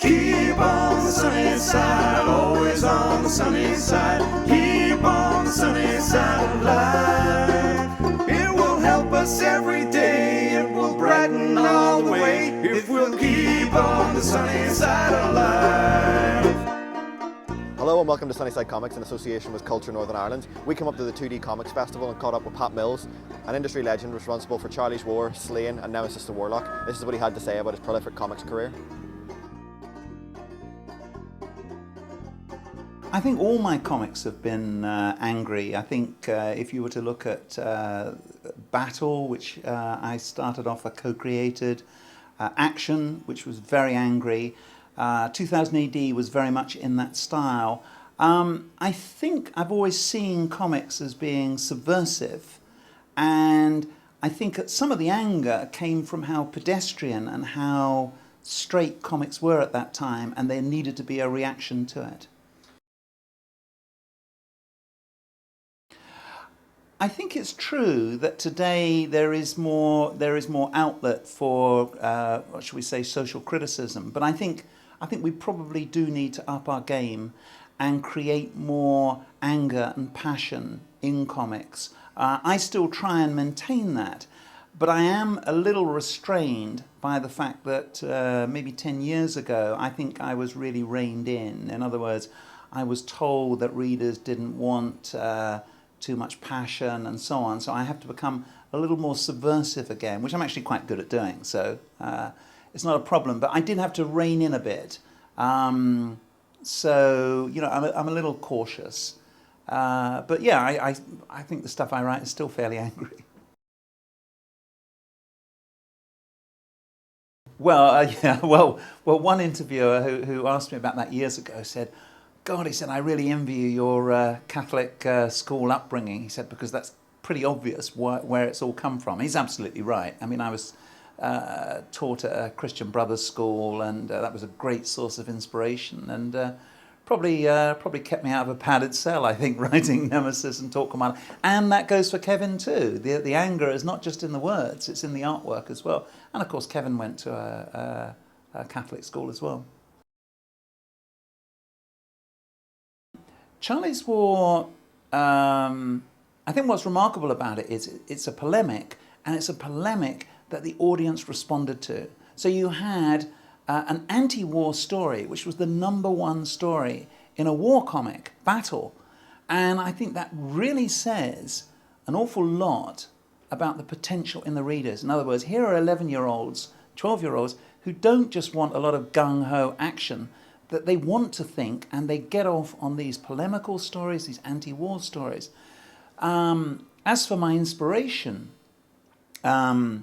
Keep on the sunny side, always on the sunny side. Keep on the sunny side of life. It will help us every day, it will brighten all the way, if we'll keep on the sunny side of life. Hello and welcome to Sunnyside Comics in association with Culture Northern Ireland. We came up to the 2D Comics Festival and caught up with Pat Mills, an industry legend responsible for Charley's War, Sláine and Nemesis the Warlock. This is what he had to say about his prolific comics career. I think all my comics have been angry. I think if you were to look at Battle, which I started off, I co-created, Action, which was very angry, 2000 AD was very much in that style. I think I've always seen comics as being subversive, and I think that some of the anger came from how pedestrian and how straight comics were at that time, and there needed to be a reaction to it. I think it's true that today there is more outlet for what should we say, social criticism. But I think we probably do need to up our game and create more anger and passion in comics. I still try and maintain that, but I am a little restrained by the fact that maybe 10 years ago I think I was really reined in. In other words, I was told that readers didn't want too much passion and so on, so I have to become a little more subversive again, which I'm actually quite good at doing, so it's not a problem, but I did have to rein in a bit. So, you know, I'm a little cautious, but yeah, I think the stuff I write is still fairly angry. Well, well, one interviewer who asked me about that years ago said, God, he said, I really envy your Catholic school upbringing. He said, because that's pretty obvious where it's all come from. He's absolutely right. I mean, I was taught at a Christian Brothers school, and that was a great source of inspiration, and probably kept me out of a padded cell, I think, writing Nemesis and Torquemada. And that goes for Kevin too. The anger is not just in the words, it's in the artwork as well. And of course, Kevin went to a Catholic school as well. Charley's War, I think what's remarkable about it is it's a polemic, and it's a polemic that the audience responded to. So you had an anti-war story, which was the #1 story in a war comic, Battle. And I think that really says an awful lot about the potential in the readers. In other words, here are 11-year-olds, 12-year-olds, who don't just want a lot of gung-ho action, that they want to think, and they get off on these polemical stories, these anti-war stories. As for my inspiration, I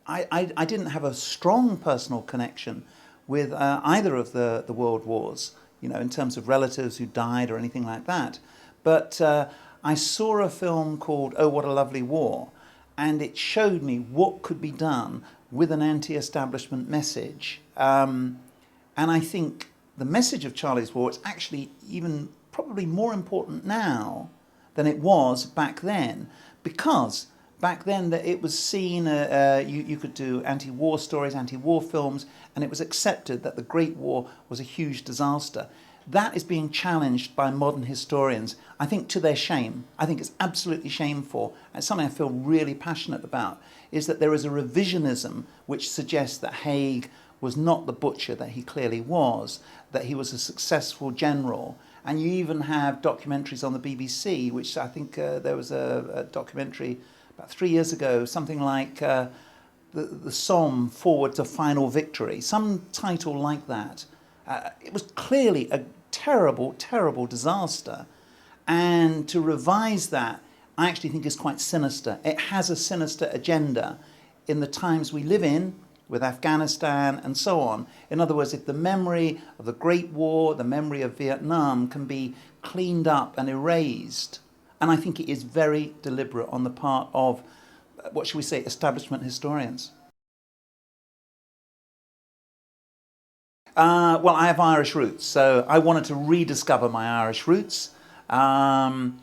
didn't have a strong personal connection with either of the world wars, you know, in terms of relatives who died or anything like that. But I saw a film called Oh, What a Lovely War, and it showed me what could be done with an anti-establishment message. And I think the message of Charley's War is actually even probably more important now than it was back then, because back then it was seen, you could do anti-war stories, anti-war films, and it was accepted that the Great War was a huge disaster. That is being challenged by modern historians, I think to their shame. I think it's absolutely shameful, and something I feel really passionate about, is that there is a revisionism which suggests that Haig was not the butcher that he clearly was, that he was a successful general. And you even have documentaries on the BBC, which I think there was a documentary about 3 years ago, something like the Somme Forward to Final Victory, some title like that. It was clearly a terrible, terrible disaster. And to revise that, I actually think is quite sinister. It has a sinister agenda in the times we live in, with Afghanistan and so on. In other words, if the memory of the Great War, the memory of Vietnam can be cleaned up and erased, and I think it is very deliberate on the part of, what should we say, establishment historians. Well, I have Irish roots, so I wanted to rediscover my Irish roots. And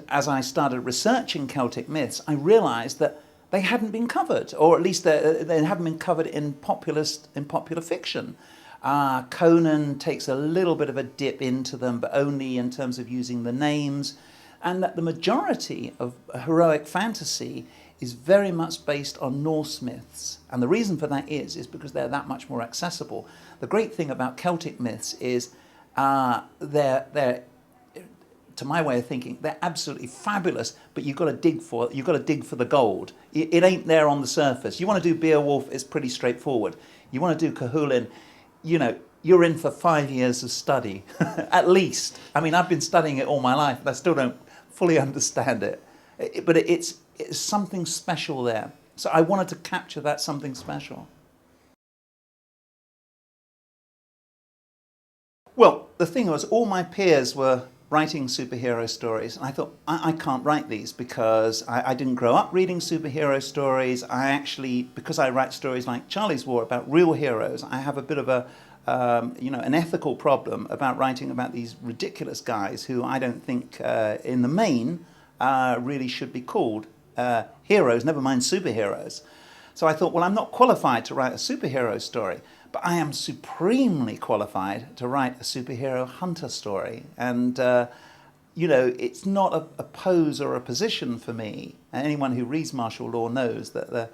as I started researching Celtic myths, I realised that they hadn't been covered, or at least they hadn't been covered in popular fiction. Conan takes a little bit of a dip into them, but only in terms of using the names, and that the majority of heroic fantasy is very much based on Norse myths. And the reason for that is because they're that much more accessible. The great thing about Celtic myths is they're, to my way of thinking, they're absolutely fabulous, but you've got to dig for the gold. It ain't there on the surface. You want to do Beowulf, it's pretty straightforward. You want to do Cahulin, you know, you're in for 5 years of study, at least. I mean, I've been studying it all my life, and I still don't fully understand it. But it's something special there. So I wanted to capture that something special. Well, the thing was, all my peers were writing superhero stories, and I thought, I can't write these because I didn't grow up reading superhero stories. I actually, because I write stories like Charley's War about real heroes, I have a bit of a, an ethical problem about writing about these ridiculous guys who I don't think, in the main, really should be called heroes, never mind superheroes. So I thought, well, I'm not qualified to write a superhero story, but I am supremely qualified to write a superhero hunter story. And, it's not a pose or a position for me. And anyone who reads martial law knows that,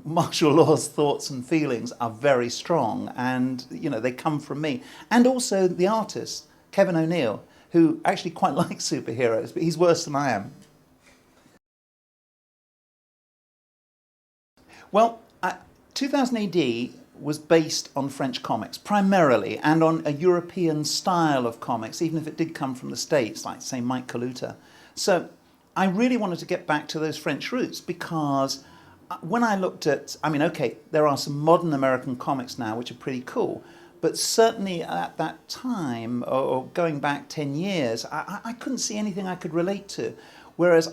martial law's thoughts and feelings are very strong, and, they come from me. And also the artist, Kevin O'Neill, who actually quite likes superheroes, but he's worse than I am. Well, 2000 AD was based on French comics, primarily, and on a European style of comics, even if it did come from the States, like, say, Mike Kaluta. So I really wanted to get back to those French roots, because when I looked at, there are some modern American comics now which are pretty cool, but certainly at that time, or going back 10 years, I couldn't see anything I could relate to. Whereas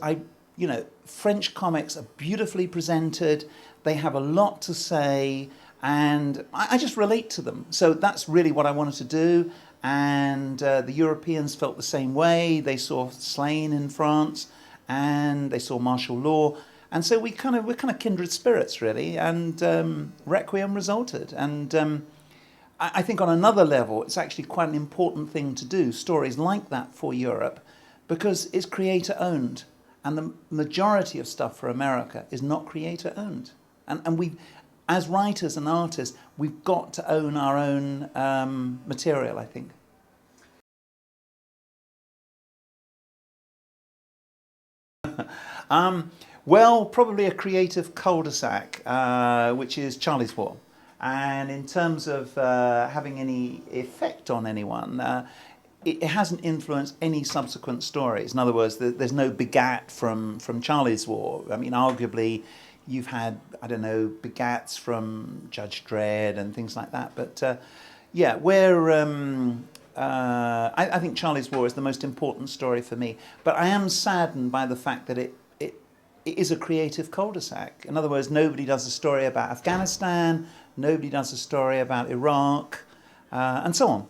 French comics are beautifully presented, they have a lot to say, and I just relate to them. So that's really what I wanted to do. And the Europeans felt the same way. They saw Sláine in France, and they saw martial law. And so we're kind of kindred spirits, really. And Requiem resulted. And I think on another level, it's actually quite an important thing to do, stories like that for Europe, because it's creator-owned. And the majority of stuff for America is not creator-owned. And we, as writers and artists, we've got to own our own material, I think. Well, probably a creative cul-de-sac, which is Charley's War. And in terms of having any effect on anyone, it hasn't influenced any subsequent stories. In other words, there's no begat from Charley's War. I mean, arguably, you've had, begats from Judge Dredd and things like that. But I think Charley's War is the most important story for me. But I am saddened by the fact that it is a creative cul-de-sac. In other words, nobody does a story about Afghanistan, nobody does a story about Iraq, and so on.